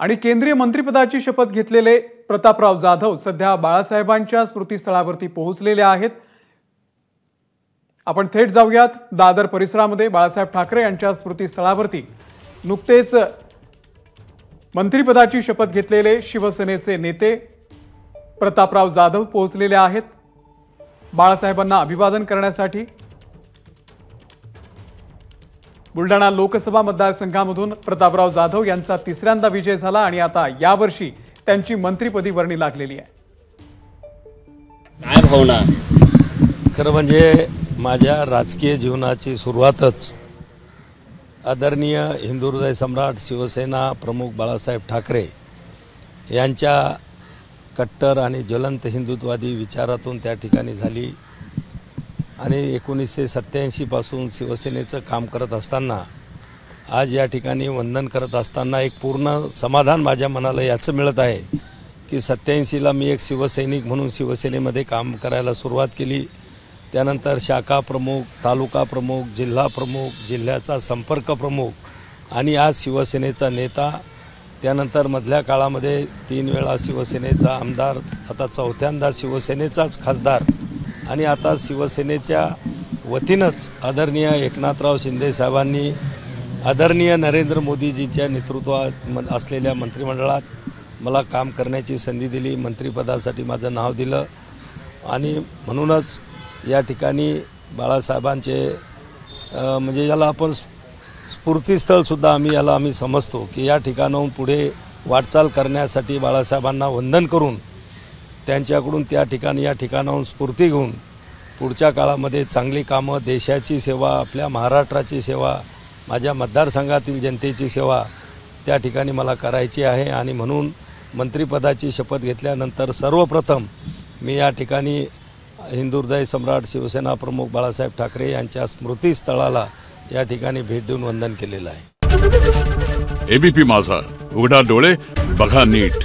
आणि केंद्रीय मंत्रिपदाची शपथ घेतलेले प्रतापराव जाधव सध्या बाळासाहेबांच्या स्मृतीस्थळावरती पोहोचलेले आहेत। आपण थेट जाऊयात दादर परिसरामध्ये बाळासाहेब ठाकरे यांच्या स्मृतीस्थळावरती नुकतेच मंत्रिपदाची शपथ घेतलेले शिवसेनेचे नेते प्रतापराव जाधव पोहोचलेले आहेत बाळासाहेबांना अभिवादन करण्यासाठी। बुलढाणा लोकसभा मतदारसंघामधून प्रतापराव जाधव यांचा तिसऱ्यांदा विजय झाला आणि आता यावर्षी त्यांची मंत्रिपदी वर्णी लागलेली आहे। काय भावना? खरं म्हणजे माझ्या राजकीय जीवनाची सुरुवातच आदरणीय हिंदू हृदय सम्राट शिवसेना प्रमुख बाळासाहेब ठाकरे यांच्या कट्टर आणि ज्वलंत हिंदुत्ववादी विचारातून त्या ठिकाणी झाली आणि 1987 पासून शिवसेनेचं काम करत असताना आज या ठिकाणी वंदन करत असताना एक पूर्ण समाधान माझ्या मनाला याचं मिळत आहे की 87ला मी एक शिवसैनिक म्हणून शिवसेनेमध्ये काम करायला सुरुवात केली। त्यानंतर शाखा प्रमुख, तालुका प्रमुख, जिल्हा प्रमुख, जिल्ह्याचा संपर्क प्रमुख आणि आज शिवसेनेचा नेता। त्यानंतर मधल्या काळामध्ये 3 वेळा शिवसेनेचा आमदार, आता चौथ्यांदा शिवसेनेचाच खासदार आणि आता शिवसेनेच्या वतीनंच आदरणीय एकनाथराव शिंदे साहेबांनी आदरणीय नरेंद्र मोदीजींच्या नेतृत्वात असलेल्या मंत्रिमंडळात मला काम करण्याची संधी दिली, मंत्रिपदासाठी माझं नाव दिलं आणि म्हणूनच या ठिकाणी बाळासाहेबांचे म्हणजे याला आपण स्फूर्तीस्थळसुद्धा आम्ही समजतो की या ठिकाणाहून पुढे वाटचाल करण्यासाठी बाळासाहेबांना वंदन करून त्यांच्याकडून त्या ठिकाणी या ठिकाणाहून स्फूर्ती घेऊन पुढच्या काळामध्ये चांगली कामं, देशाची सेवा, आपल्या महाराष्ट्राची सेवा, माझ्या मतदारसंघातील जनतेची सेवा त्या ठिकाणी मला करायची आहे आणि म्हणून मंत्रिपदाची शपथ घेतल्यानंतर सर्वप्रथम मी या ठिकाणी हिंदू हृदय सम्राट शिवसेना प्रमुख बाळासाहेब ठाकरे यांच्या स्मृतीस्थळाला या ठिकाणी भेट देऊन वंदन केलेलं आहे। एबीपी माझा, उघडा डोळे बघा नीट।